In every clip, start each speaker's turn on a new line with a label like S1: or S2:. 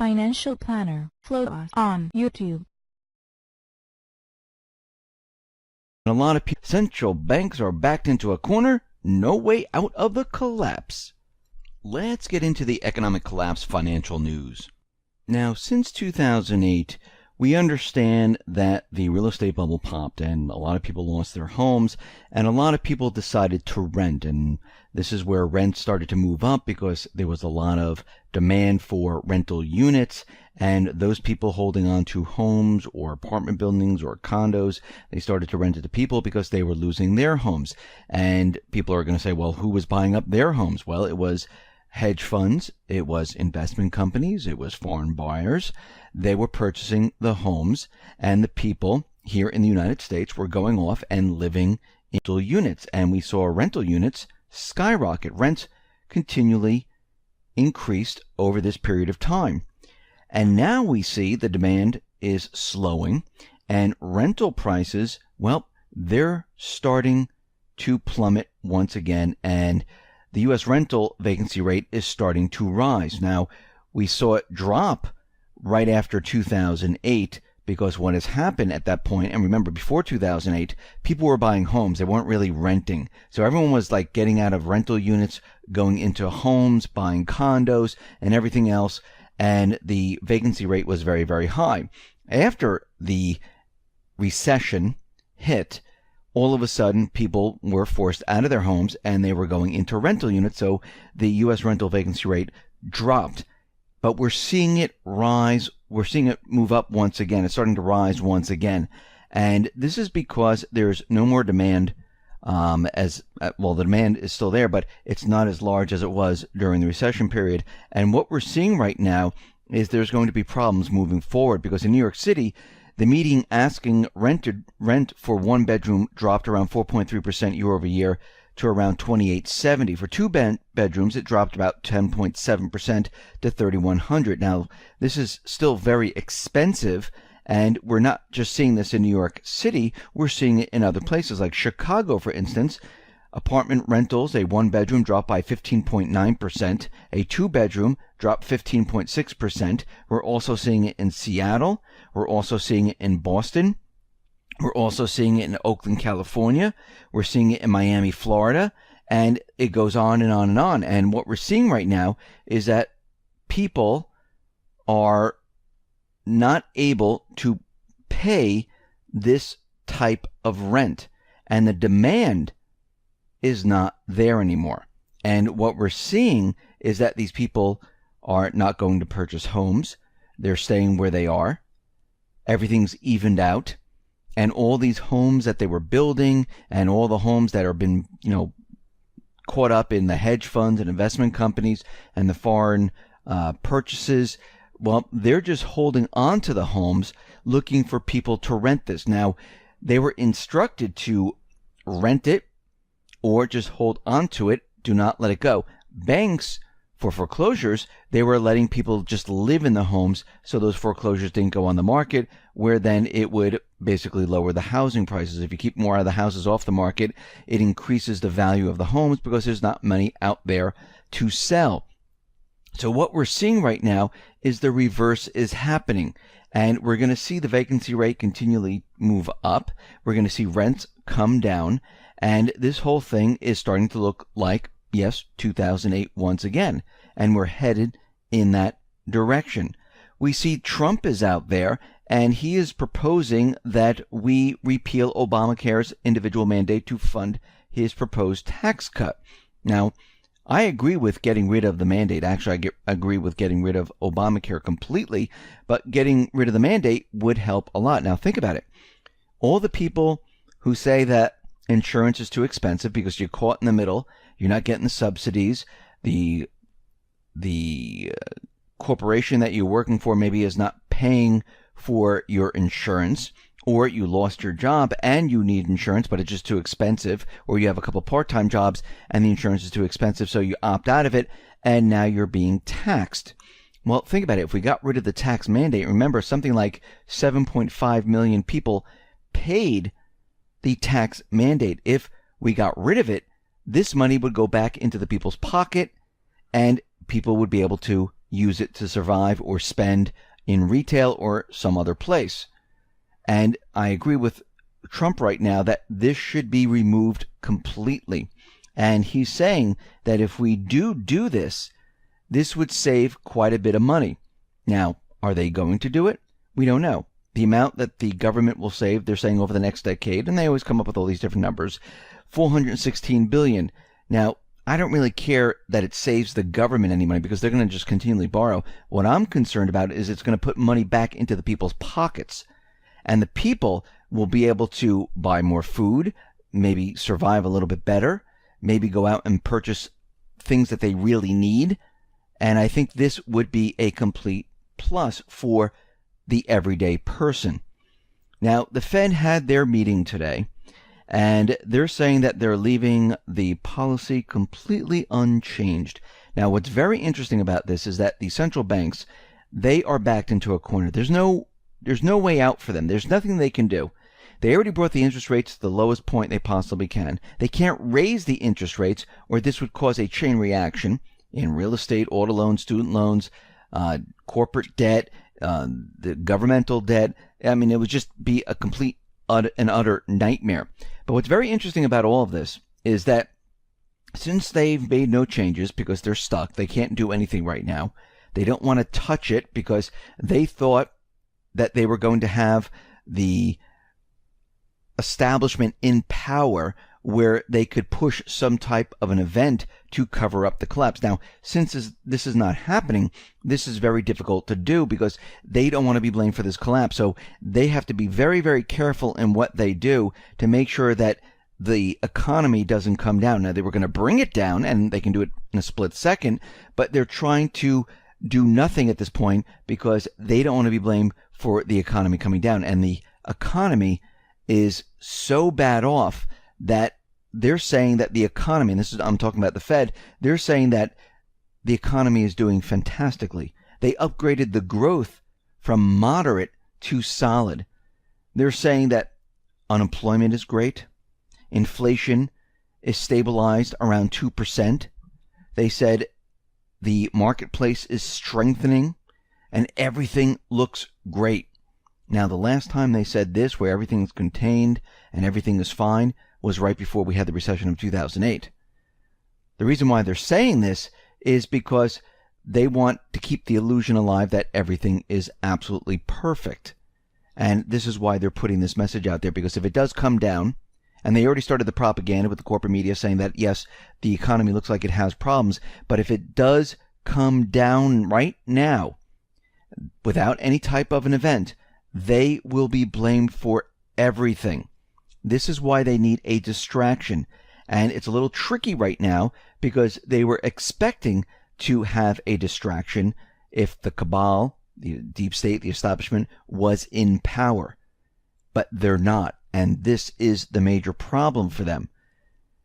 S1: Financial Planner. Follow us on YouTube.
S2: A lot of central banks are backed into a corner, no way out of the collapse. Let's get into the economic collapse financial news. Now, since 2008, we understand that the real estate bubble popped and a lot of people lost their homes and a lot of people decided to rent. And this is where rent started to move up because there was a lot of demand for rental units, and those people holding on to homes or apartment buildings or condos, they started to rent it to people because they were losing their homes. And people are going to say, well, who was buying up their homes? Well, it was hedge funds, it was investment companies, it was foreign buyers. They were purchasing the homes, and the people here in the United States were going off and living in rental units. And we saw rental units skyrocket. Rents continually increased over this period of time. And now we see the demand is slowing, and rental prices, well, they're starting to plummet once again, and the U.S. rental vacancy rate is starting to rise. Now, we saw it drop right after 2008 because what has happened at that point, and remember, before 2008, people were buying homes. They weren't really renting. So everyone was like getting out of rental units, going into homes, buying condos, and everything else, and the vacancy rate was very, very high. After the recession hit, all of a sudden, people were forced out of their homes and they were going into rental units. So the U.S. rental vacancy rate dropped. But we're seeing it rise. We're seeing it move up once again. It's starting to rise once again. And this is because there's no more demand. The demand is still there, but it's not as large as it was during the recession period. And what we're seeing right now is there's going to be problems moving forward because in New York City, the median asking rent for one bedroom dropped around 4.3% year over year to around $2,870. For two bedrooms, it dropped about 10.7% to $3,100. Now, this is still very expensive, and we're not just seeing this in New York City. We're seeing it in other places like Chicago, for instance. Apartment rentals, a one-bedroom dropped by 15.9%. A two-bedroom dropped 15.6%. We're also seeing it in Seattle. We're also seeing it in Boston. We're also seeing it in Oakland, California. We're seeing it in Miami, Florida. And it goes on and on and on. And what we're seeing right now is that people are not able to pay this type of rent. And the demand is not there anymore. And what we're seeing is that these people are not going to purchase homes. They're staying where they are. Everything's evened out. And all these homes that they were building and all the homes that have been, caught up in the hedge funds and investment companies and the foreign purchases, well, they're just holding on to the homes looking for people to rent this. Now, they were instructed to rent it or just hold on to it. Do not let it go. Banks, for foreclosures, they were letting people just live in the homes so those foreclosures didn't go on the market, where then it would basically lower the housing prices. If you keep more of the houses off the market, it increases the value of the homes because there's not many out there to sell. So what we're seeing right now is the reverse is happening. And we're going to see the vacancy rate continually move up. We're going to see rents come down. And this whole thing is starting to look like, yes, 2008 once again. And we're headed in that direction. We see Trump is out there, and he is proposing that we repeal Obamacare's individual mandate to fund his proposed tax cut. Now, I agree with getting rid of the mandate. Actually, I agree with getting rid of Obamacare completely, but getting rid of the mandate would help a lot. Now, think about it. All the people who say that insurance is too expensive because you're caught in the middle, you're not getting the subsidies, the corporation that you're working for maybe is not paying for your insurance, or you lost your job and you need insurance, but it's just too expensive, or you have a couple part-time jobs and the insurance is too expensive, so you opt out of it, and now you're being taxed. Well, think about it. If we got rid of the tax mandate, remember something like 7.5 million people paid the tax mandate. If we got rid of it, this money would go back into the people's pocket and people would be able to use it to survive or spend in retail or some other place. And I agree with Trump right now that this should be removed completely. And he's saying that if we do this, this would save quite a bit of money. Now, are they going to do it? We don't know. The amount that the government will save, they're saying over the next decade, and they always come up with all these different numbers, $416 billion. Now, I don't really care that it saves the government any money because they're going to just continually borrow. What I'm concerned about is it's going to put money back into the people's pockets. And the people will be able to buy more food, maybe survive a little bit better, maybe go out and purchase things that they really need. And I think this would be a complete plus for the everyday person. Now, the Fed had their meeting today, and they're saying that they're leaving the policy completely unchanged. Now, what's very interesting about this is that the central banks, they are backed into a corner. There's no way out for them. There's nothing they can do. They already brought the interest rates to the lowest point they possibly can. They can't raise the interest rates, or this would cause a chain reaction in real estate, auto loans, student loans, corporate debt, the governmental debt. I mean, it would just be a complete and utter nightmare. But what's very interesting about all of this is that since they've made no changes because they're stuck, they can't do anything right now. They don't want to touch it because they thought that they were going to have the establishment in power where they could push some type of an event to cover up the collapse. Now, since this is not happening, this is very difficult to do because they don't want to be blamed for this collapse. So they have to be very, very careful in what they do to make sure that the economy doesn't come down. Now, they were going to bring it down, and they can do it in a split second, but they're trying to do nothing at this point because they don't want to be blamed for the economy coming down. And the economy is so bad off that they're saying that the economy, and I'm talking about the Fed, they're saying that the economy is doing fantastically. They upgraded the growth from moderate to solid. They're saying that unemployment is great. Inflation is stabilized around 2%. They said the marketplace is strengthening and everything looks great. Now, the last time they said this, where everything is contained and everything is fine, was right before we had the recession of 2008. The reason why they're saying this is because they want to keep the illusion alive that everything is absolutely perfect. And this is why they're putting this message out there, because if it does come down, and they already started the propaganda with the corporate media saying that, yes, the economy looks like it has problems, but if it does come down right now, without any type of an event, they will be blamed for everything. This is why they need a distraction. And it's a little tricky right now because they were expecting to have a distraction if the cabal, the deep state, the establishment was in power. But they're not. And this is the major problem for them.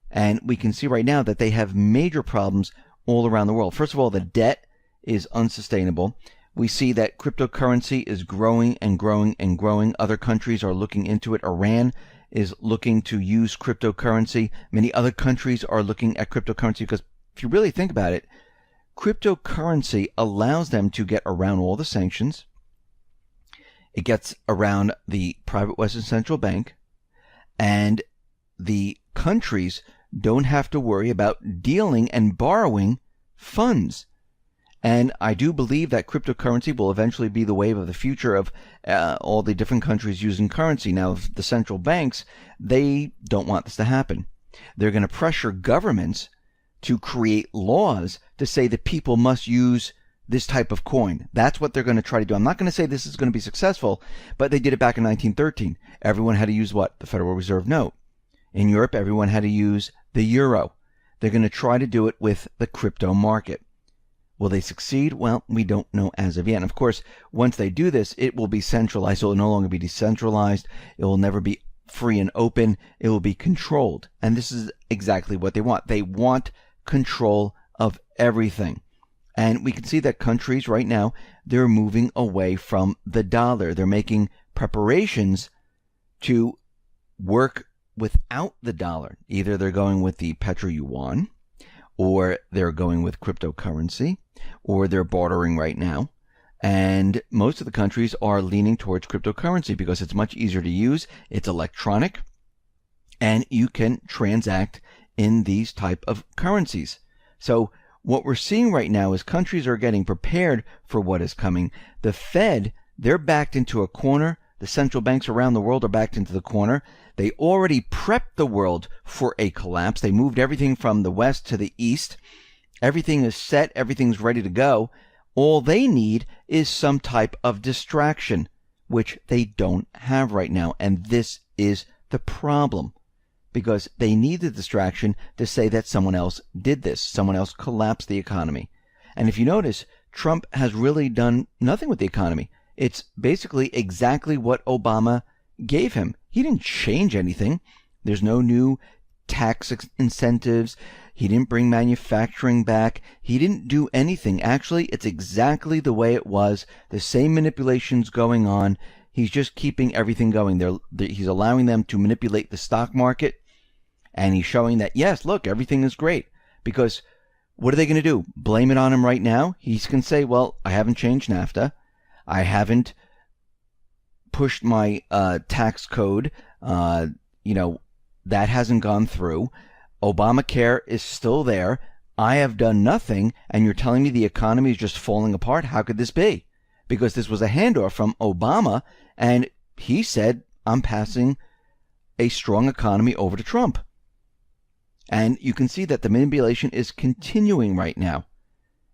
S2: And we can see right now that they have major problems all around the world. First of all, the debt is unsustainable. We see that cryptocurrency is growing and growing and growing. Other countries are looking into it. Iran is looking to use cryptocurrency. Many other countries are looking at cryptocurrency because if you really think about it, cryptocurrency allows them to get around all the sanctions. It gets around the private Western Central Bank, and the countries don't have to worry about dealing and borrowing funds. And I do believe that cryptocurrency will eventually be the wave of the future of all the different countries using currency. Now, the central banks, they don't want this to happen. They're going to pressure governments to create laws to say that people must use this type of coin. That's what they're going to try to do. I'm not going to say this is going to be successful, but they did it back in 1913. Everyone had to use what? The Federal Reserve note. In Europe, everyone had to use the euro. They're going to try to do it with the crypto market. Will they succeed? Well, we don't know as of yet. And of course, once they do this, it will be centralized. It will no longer be decentralized. It will never be free and open. It will be controlled. And this is exactly what they want. They want control of everything. And we can see that countries right now, they're moving away from the dollar. They're making preparations to work without the dollar. Either they're going with the petro yuan, or they're going with cryptocurrency. or they're bartering right now. And most of the countries are leaning towards cryptocurrency because it's much easier to use, it's electronic, and you can transact in these type of currencies. So what we're seeing right now is countries are getting prepared for what is coming. The Fed, they're backed into a corner. The central banks around the world are backed into the corner. They already prepped the world for a collapse. They moved everything from the west to the east. Everything is set. Everything's ready to go. All they need is some type of distraction, which they don't have right now. And this is the problem, because they need the distraction to say that someone else did this. Someone else collapsed the economy. And if you notice, Trump has really done nothing with the economy. It's basically exactly what Obama gave him. He didn't change anything. There's no new tax incentives. He didn't bring manufacturing back. He didn't do anything. Actually, it's exactly the way it was. The same manipulations going on. He's just keeping everything going. He's allowing them to manipulate the stock market. And he's showing that, yes, look, everything is great. Because what are they going to do? Blame it on him right now? He can say, well, I haven't changed NAFTA. I haven't pushed my tax code. That hasn't gone through. Obamacare is still there. I have done nothing, and you're telling me the economy is just falling apart? How could this be? Because this was a handoff from Obama, and he said, I'm passing a strong economy over to Trump. And you can see that the manipulation is continuing right now.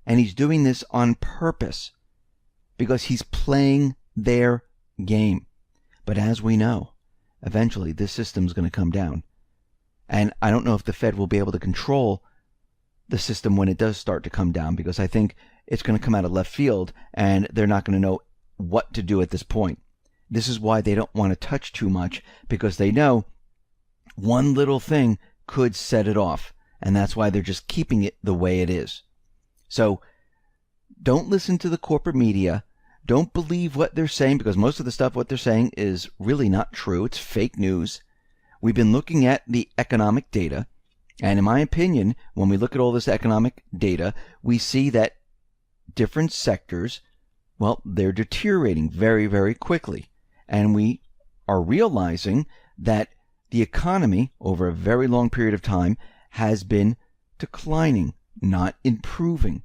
S2: And he's doing this on purpose, because he's playing their game. But as we know, eventually this system's going to come down. And I don't know if the Fed will be able to control the system when it does start to come down, because I think it's going to come out of left field and they're not going to know what to do at this point. This is why they don't want to touch too much, because they know one little thing could set it off. And that's why they're just keeping it the way it is. So don't listen to the corporate media. Don't believe what they're saying, because most of the stuff what they're saying is really not true. It's fake news. We've been looking at the economic data, and in my opinion, when we look at all this economic data, we see that different sectors, well, they're deteriorating very, very quickly. And we are realizing that the economy over a very long period of time has been declining, not improving,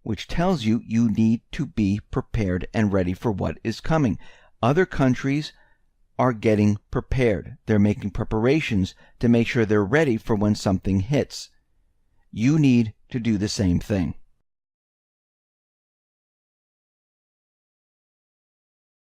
S2: which tells you you need to be prepared and ready for what is coming. Other countries are getting prepared. They're making preparations to make sure they're ready for when something hits. You need to do the same thing.